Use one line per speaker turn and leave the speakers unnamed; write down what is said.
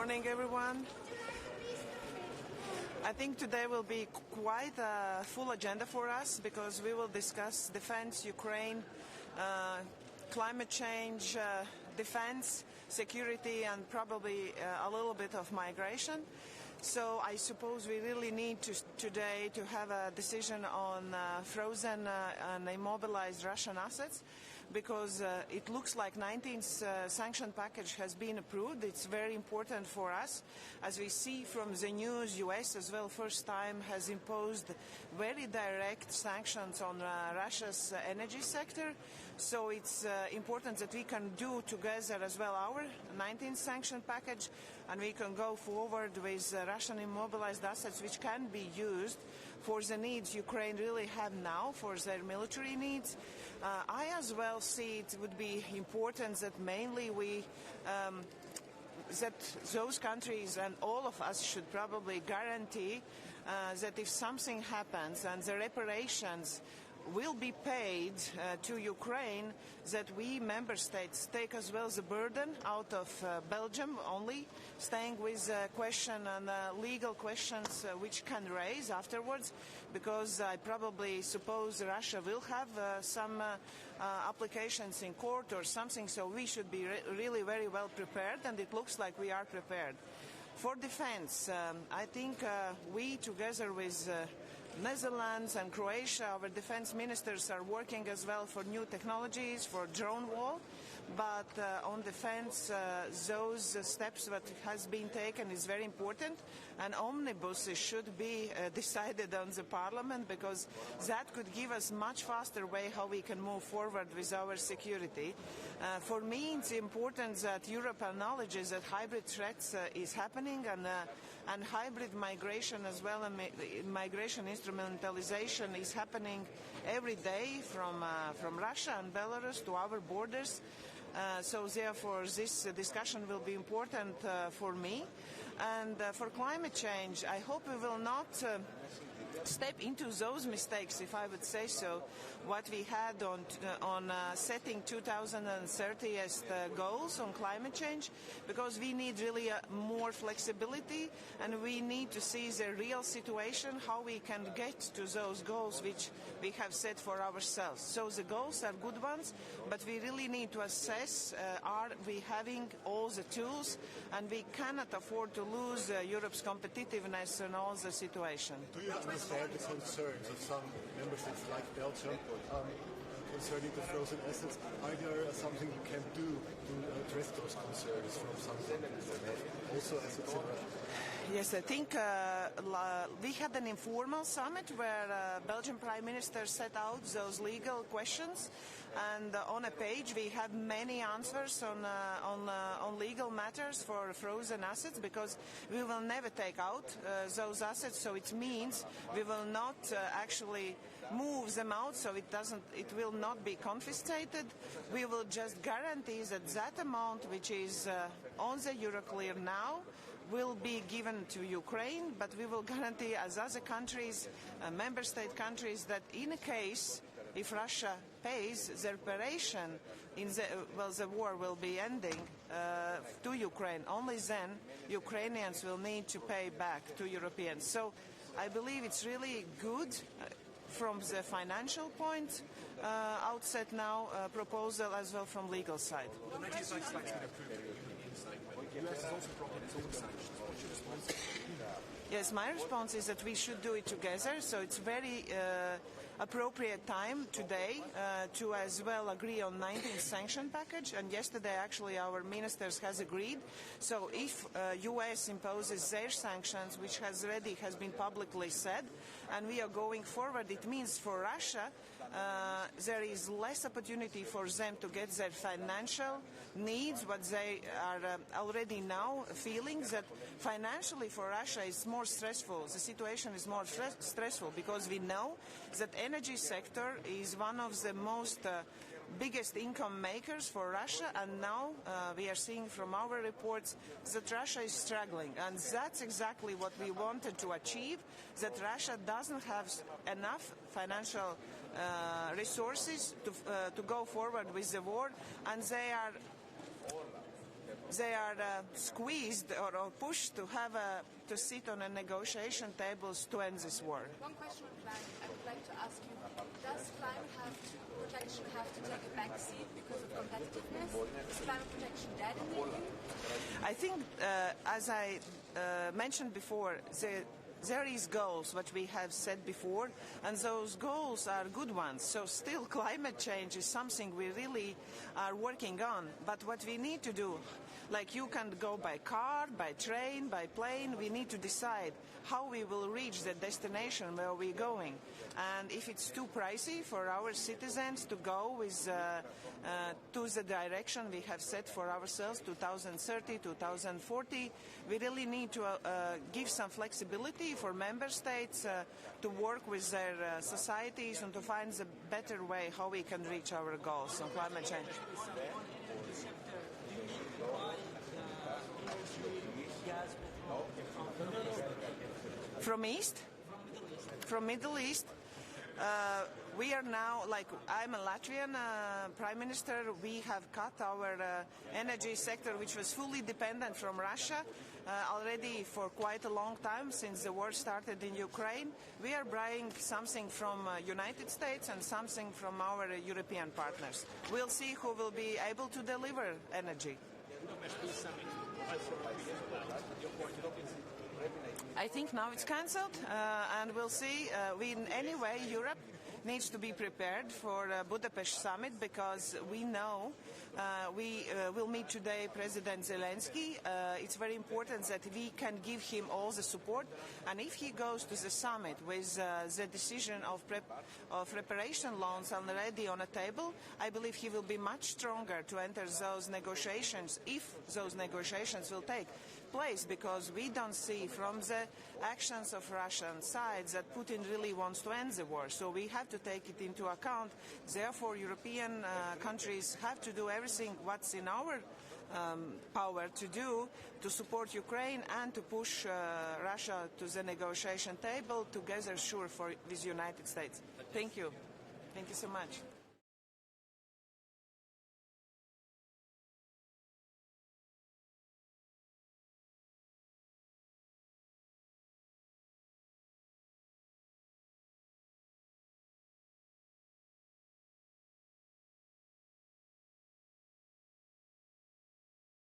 morning, everyone. I think today will be quite a full agenda for us because we will discuss defense, Ukraine, climate change, defense, security, and probably a little bit of migration. So I suppose we really need today to have a decision on frozen and immobilized Russian assets, because it looks like 19th sanction package has been approved. It's very important for us. As we see from the news, US as well first time has imposed very direct sanctions on Russia's energy sector. So it's important that we can do together as well our 19th sanction package, and we can go forward with Russian immobilized assets which can be used for the needs Ukraine really have now, for their military needs. I as well see it would be important that mainly that those countries and all of us should probably guarantee that if something happens and the reparations will be paid to Ukraine, that we member states take as well the burden out of Belgium only, staying with question and legal questions which can raise afterwards, because I probably suppose Russia will have some applications in court or something, so we should be really very well prepared, and it looks like we are prepared. For defense, I think we together with Netherlands and Croatia, our defense ministers are working as well for new technologies, for drone wall. But on defense, those steps that has been taken is very important, and omnibuses should be decided on the parliament, because that could give us much faster way how we can move forward with our security. For me, it's important that Europe acknowledges that hybrid threats is happening, and hybrid migration as well, and migration instrumentalization is happening every day from Russia and Belarus to our borders. So therefore this discussion will be important for me. And for climate change, I hope we will not step into those mistakes, if I would say so, what we had on setting 2030 as goals on climate change, because we need really more flexibility, and we need to see the real situation, how we can get to those goals which we have set for ourselves. So the goals are good ones, but we really need to assess, are we having all the tools, and we cannot afford to lose Europe's competitiveness in all the situation.
Do you understand the concerns of some member states like Belgium concerning the frozen assets? Are there something you can do to address those concerns from some countries that have also assets in Russia?
Yes, I think we had an informal summit where Belgian Prime Minister set out those legal questions, and on a page we have many answers on legal matters for frozen assets, because we will never take out those assets, so it means we will not actually move them out, so it will not be confiscated. We will just guarantee that that amount which is on the Euroclear now will be given to Ukraine, but we will guarantee as other countries, member state countries, that in a case if Russia pays the reparation, the war will be ending to Ukraine. Only then Ukrainians will need to pay back to Europeans. So I believe it's really good from the financial point outset now, proposal as well from legal side.
Well, the 19th sanctions been approved. The US has also brought in its own sanctions. What's your response?
Yes, my response is that we should do it together. So it's very appropriate time today to as well agree on 19th sanction package. And yesterday, actually, our ministers has agreed. So if US imposes their sanctions, which has been publicly said, and we are going forward, it means for Russia there is less opportunity for them to get their financial needs, what they are already now feeling, that financially for Russia is more stressful. The situation is more stressful, because we know that energy sector is one of the most biggest income makers for Russia, and now we are seeing from our reports that Russia is struggling, and that's exactly what we wanted to achieve, that Russia doesn't have enough financial they are squeezed or pushed to have to sit on a negotiation tables to end this war.
One question on climate. I would like to ask you: does climate protection have to take a backseat because of competitiveness? Is climate protection dead in the EU?
I think, as I mentioned before, there is goals what we have said before, and those goals are good ones. So still climate change is something we really are working on. But what we need to do, like you can go by car, by train, by plane, we need to decide how we will reach the destination where we're going. And if it's too pricey for our citizens to go with to the direction we have set for ourselves, 2030, 2040, we really need to give some flexibility for member states to work with their societies and to find the better way how we can reach our goals on climate change. From East? From Middle East? We are now, like, I'm a Latvian Prime Minister. We have cut our energy sector, which was fully dependent from Russia already for quite a long time, since the war started in Ukraine. We are buying something from United States and something from our European partners. We'll see who will be able to deliver energy. I think now it's cancelled, and we'll see. Anyway, Europe needs to be prepared for Budapest summit, because we know we will meet today President Zelensky. It's very important that we can give him all the support, and if he goes to the summit with the decision of reparation loans already on the table, I believe he will be much stronger to enter those negotiations, if those negotiations will take place, because we don't see from the actions of Russian side that Putin really wants to end the war. So we have to take it into account. Therefore, European countries have to do everything what's in our power to do to support Ukraine and to push Russia to the negotiation table together, sure, with the United States. Thank you. Thank you so much.